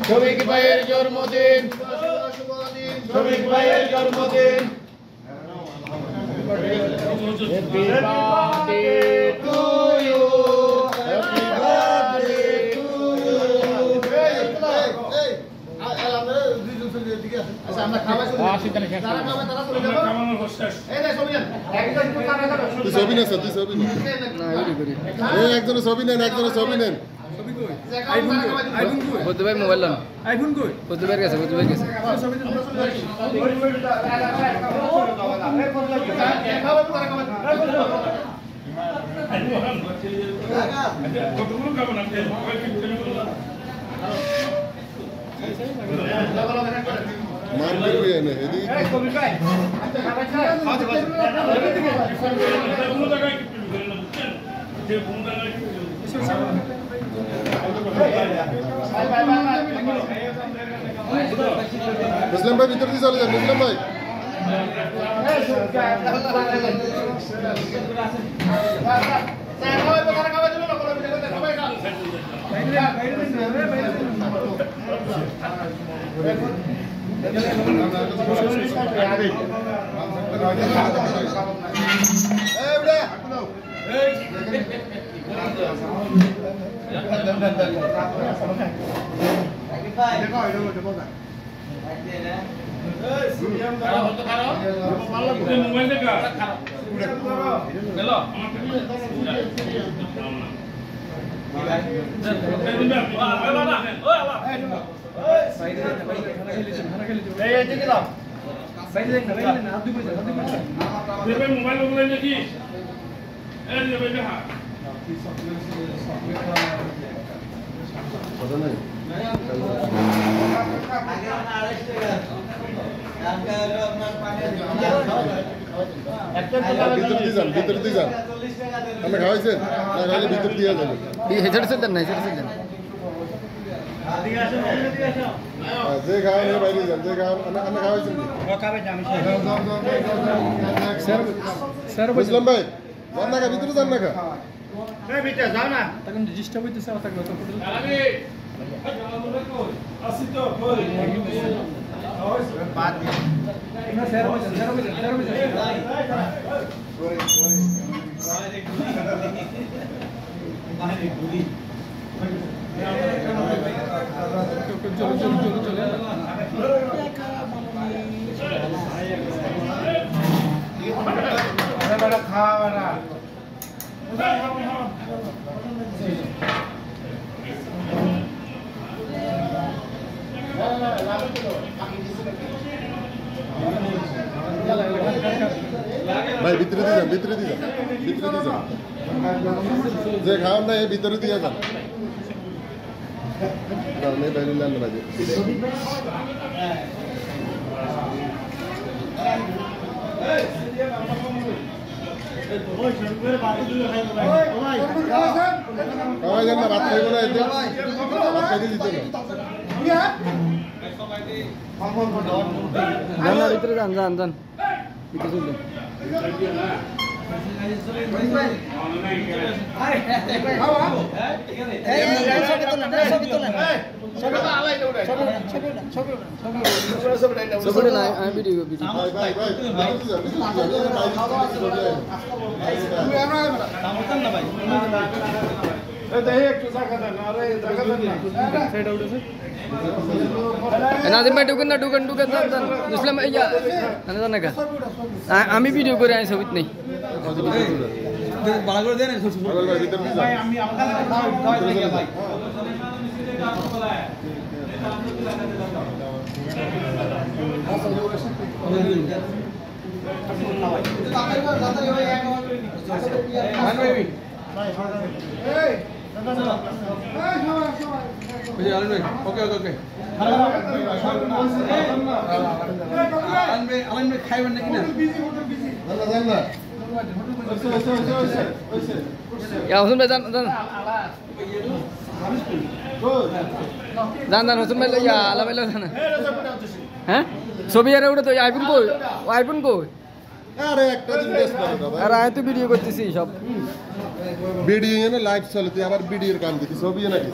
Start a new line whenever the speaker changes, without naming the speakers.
শফিক ভাইয়ের জন্মদিন, শফিক ভাইয়ের জন্মদিন। Happy birthday to you, happy birthday to you. আচ্ছা আমরা খাওয়া শুরু করি। যারা খাবে তারা চলে যাবো। এই দেখ ছবি নেন, একজন একটু কাটা যাবে।
তুই ছবি নেন, তুই ছবি নেন।
না এডি করি।
এই একজনের ছবি নেন, একজনের ছবি নেন।
আইফোন কই? বুদ্ধ ভাই মোবাইল লন। আইফোন কই? বুদ্ধ ভাই গেছে, বুদ্ধ ভাই গেছে। ছবি দেন।
মার করবি এনে এদি
এই কবি ভাই আচ্ছা খাবার খাই খাওয়া দাওয়া যে ফোন লাগাই
মুসলিম ভাই ভিতর দিয়ে চলে যান, মুসলিম ভাই।
মোবাইল দেখা মোবাইল দেখি
ভিতর দিয়ে যান। আপনি খাওয়াইছেন না? খাইলে ভিতর দিয়ে যাবেন। যে খাওয়ান বাইরে যান, যে খাওয়ান আপনি খাওয়াইছেন। মুসলিম ভাই যান না খা, ভিতরে যান না খা।
যাও না
তখন ডিস্টার্ব হইতেছে আমার থাকবে
বাদ দিয়ে খাওয়া না
ভাই ভিতরে দিয়ে যান, ভিতরে দিয়ে যান, ভিতরে দিয়ে যান। যে খাওয়ান না এই ভিতরে দিয়ে যান। বাইরে নেন না ভাই। খাওয়াই যান না, ভাত খাইব না এতে, ভাত খাইতে দিত না।
ভিতরে যান যান যান ভিতরে চলুন ছবিটা না আমি ভিডিও
ভাই ভাই ভাই
নাজিম ভাই ঢুকেন না ঢুকেন ঢুকেন যান যান ইসলাম ইয়া জান না আমি ভিডিও করে আই ছবিত নেই
ভালো করে দেন ভাই ভিতর দিয়ে যান।
আমি আপনাদের ভাই
ওকে ওকে ওকে খাইবেন নাকি না হোসেন ভাই যান যান যান যান হোসেন ভাই ইয়া আলা ভাই যান হ্যাঁ ছবি আরে ওটা তো আইফোন কই
আরে একটা দিন বেশ করো ভাই।
আর আমি তো ভিডিও করতেছি সব
ভিডিও এনে লাইভ চলে, তুই আবার ভিডিওর কাম দিতি ছবি নাকি?